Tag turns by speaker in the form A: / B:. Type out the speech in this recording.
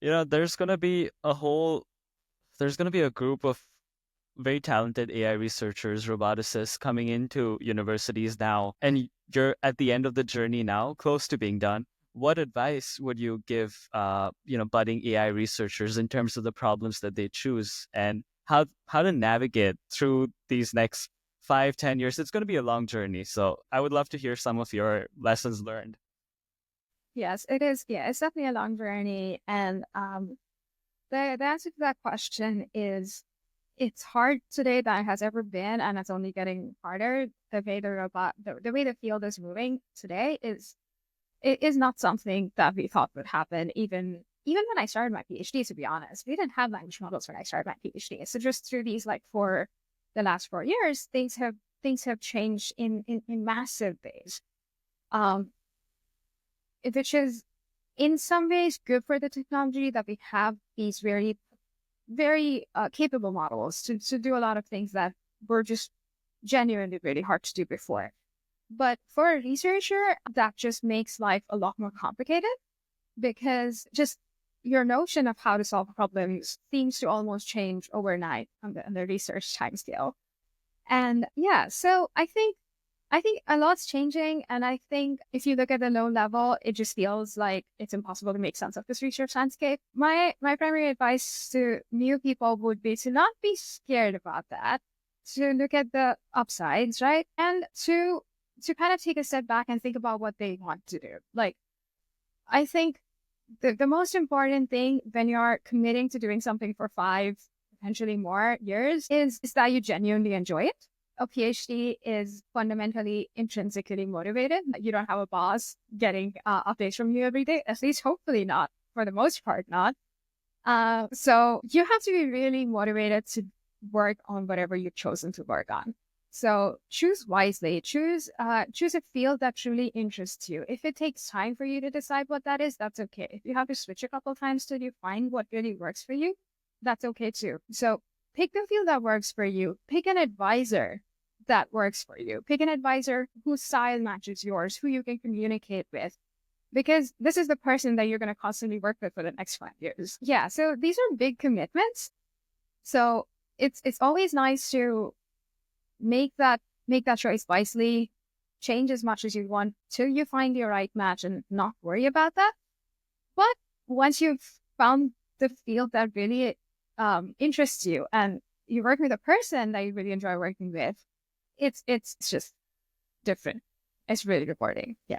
A: There's gonna be a group of very talented AI researchers, roboticists coming into universities now, and you're at the end of the journey now, close to being done. What advice would you give, budding AI researchers in terms of the problems that they choose and how to navigate through these next 5, 10 years? It's going to be a long journey, so I would love to hear some of your lessons learned.
B: Yes, it is. Yeah, it's definitely a long journey. And the answer to that question is it's hard today than it has ever been, and it's only getting harder. The way the field is moving today it is not something that we thought would happen even when I started my PhD, to be honest. We didn't have language models when I started my PhD. So just through these the last 4 years, things have changed in massive ways. Um, which is in some ways good for the technology that we have these very capable models to do a lot of things that were just genuinely really hard to do before. But for a researcher, that just makes life a lot more complicated because just your notion of how to solve problems seems to almost change overnight on the research timescale. And yeah, so I think a lot's changing, and I think if you look at the low level, it just feels like it's impossible to make sense of this research landscape. My primary advice to new people would be to not be scared about that, to look at the upsides, right? And to kind of take a step back and think about what they want to do. Like I think the most important thing when you're committing to doing something for 5, potentially more years is that you genuinely enjoy it. A PhD is fundamentally intrinsically motivated. You don't have a boss getting updates from you every day, at least hopefully not, for the most part, not. So you have to be really motivated to work on whatever you've chosen to work on. So choose wisely. Choose a field that truly interests you. If it takes time for you to decide what that is, that's okay. If you have to switch a couple times till you find what really works for you, that's okay too. So pick the field that works for you. Pick an advisor that works for you. Pick an advisor whose style matches yours, who you can communicate with, because this is the person that you're going to constantly work with for the next 5 years. Yeah, so these are big commitments. So it's always nice to make that choice wisely, change as much as you want till you find your right match and not worry about that. But once you've found the field that really interests you and you work with a person that you really enjoy working with, it's just different. It's really rewarding. Yeah.